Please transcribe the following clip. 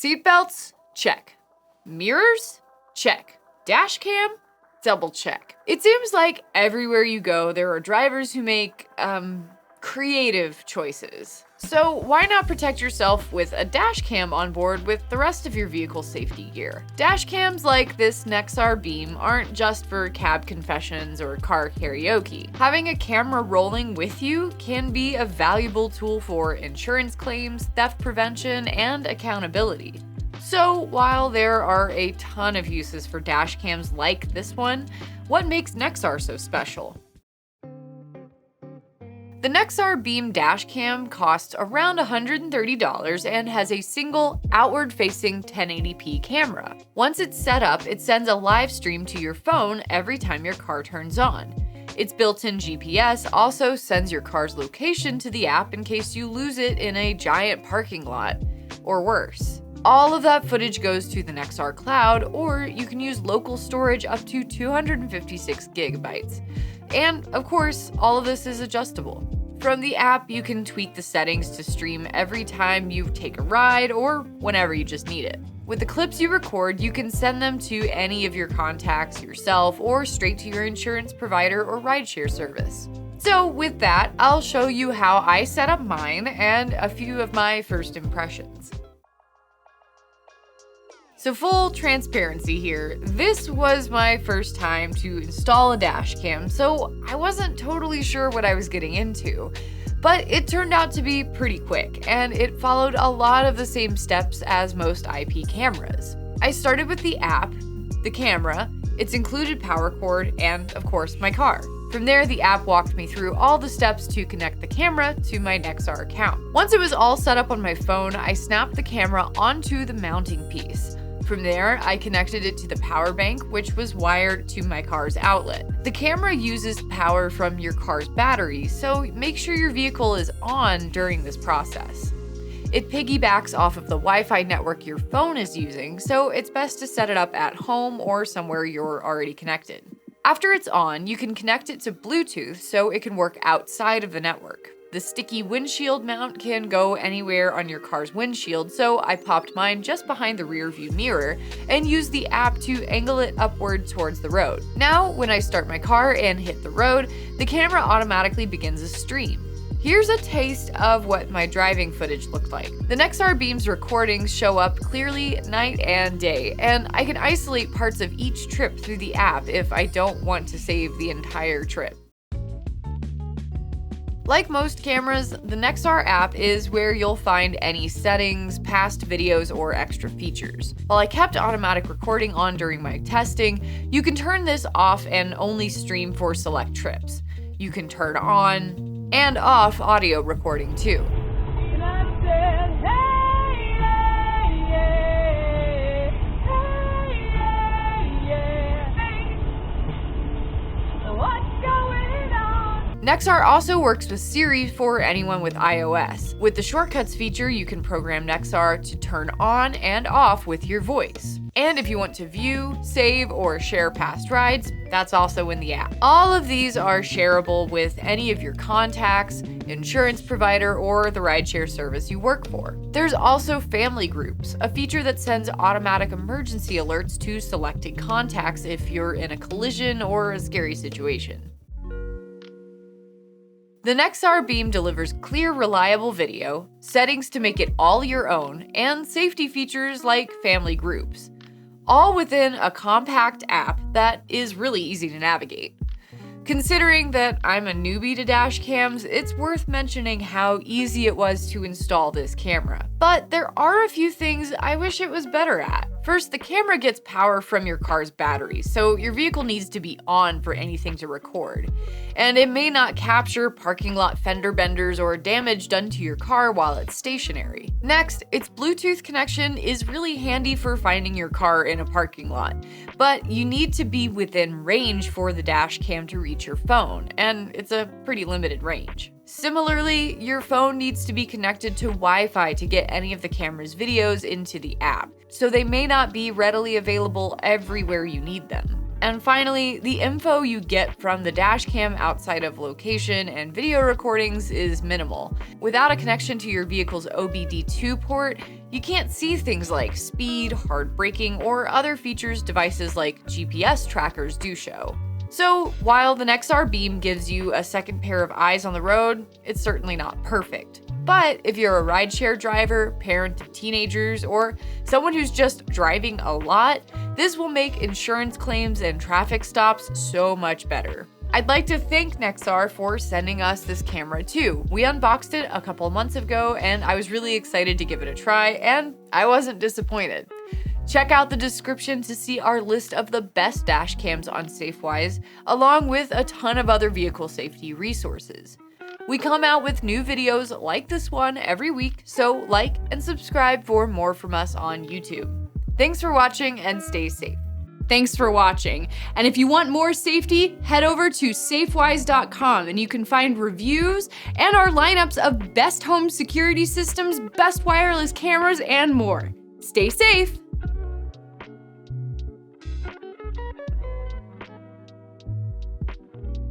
Seatbelts? Check. Mirrors? Check. Dash cam? Double check. It seems like everywhere you go, there are drivers who make, creative choices. So why not protect yourself with a dash cam on board with the rest of your vehicle safety gear? Dash cams like this Nexar Beam aren't just for cab confessions or car karaoke. Having a camera rolling with you can be a valuable tool for insurance claims, theft prevention, and accountability. So while there are a ton of uses for dash cams like this one, what makes Nexar so special? The Nexar Beam dash cam costs around $130 and has a single outward-facing 1080p camera. Once it's set up, it sends a live stream to your phone every time your car turns on. Its built-in GPS also sends your car's location to the app in case you lose it in a giant parking lot, or worse. All of that footage goes to the Nexar cloud, or you can use local storage up to 256 gigabytes. And of course, all of this is adjustable. From the app, you can tweak the settings to stream every time you take a ride or whenever you just need it. With the clips you record, you can send them to any of your contacts yourself or straight to your insurance provider or rideshare service. So with that, I'll show you how I set up mine and a few of my first impressions. So full transparency here, this was my first time to install a dash cam, so I wasn't totally sure what I was getting into. But it turned out to be pretty quick, and it followed a lot of the same steps as most IP cameras. I started with the app, the camera, its included power cord, and of course my car. From there, the app walked me through all the steps to connect the camera to my Nexar account. Once it was all set up on my phone, I snapped the camera onto the mounting piece. From there, I connected it to the power bank, which was wired to my car's outlet. The camera uses power from your car's battery, so make sure your vehicle is on during this process. It piggybacks off of the Wi-Fi network your phone is using, so it's best to set it up at home or somewhere you're already connected. After it's on, you can connect it to Bluetooth so it can work outside of the network. The sticky windshield mount can go anywhere on your car's windshield, so I popped mine just behind the rear view mirror and used the app to angle it upward towards the road. Now, when I start my car and hit the road, the camera automatically begins a stream. Here's a taste of what my driving footage looked like. The Nexar Beam's recordings show up clearly night and day, and I can isolate parts of each trip through the app if I don't want to save the entire trip. Like most cameras, the Nexar app is where you'll find any settings, past videos, or extra features. While I kept automatic recording on during my testing, you can turn this off and only stream for select trips. You can turn on and off audio recording too. Nexar also works with Siri for anyone with iOS. With the shortcuts feature, you can program Nexar to turn on and off with your voice. And if you want to view, save, or share past rides, that's also in the app. All of these are shareable with any of your contacts, insurance provider, or the rideshare service you work for. There's also family groups, a feature that sends automatic emergency alerts to selected contacts if you're in a collision or a scary situation. The Nexar Beam delivers clear, reliable video, settings to make it all your own, and safety features like family groups, all within a compact app that is really easy to navigate. Considering that I'm a newbie to dash cams, it's worth mentioning how easy it was to install this camera. But there are a few things I wish it was better at. First, the camera gets power from your car's battery, so your vehicle needs to be on for anything to record. And it may not capture parking lot fender benders or damage done to your car while it's stationary. Next, its Bluetooth connection is really handy for finding your car in a parking lot, but you need to be within range for the dash cam to reach your phone, and it's a pretty limited range. Similarly, your phone needs to be connected to Wi-Fi to get any of the camera's videos into the app, so they may not be readily available everywhere you need them. And finally, the info you get from the dash cam outside of location and video recordings is minimal. Without a connection to your vehicle's OBD2 port, you can't see things like speed, hard braking, or other features devices like GPS trackers do show. So while the Nexar Beam gives you a second pair of eyes on the road, it's certainly not perfect. But if you're a rideshare driver, parent of teenagers, or someone who's just driving a lot, this will make insurance claims and traffic stops so much better. I'd like to thank Nexar for sending us this camera too. We unboxed it a couple months ago and I was really excited to give it a try, and I wasn't disappointed. Check out the description to see our list of the best dash cams on Safewise, along with a ton of other vehicle safety resources. We come out with new videos like this one every week, so like and subscribe for more from us on YouTube. Thanks for watching and stay safe. Thanks for watching. And if you want more safety, head over to safewise.com and you can find reviews and our lineups of best home security systems, best wireless cameras, and more. Stay safe.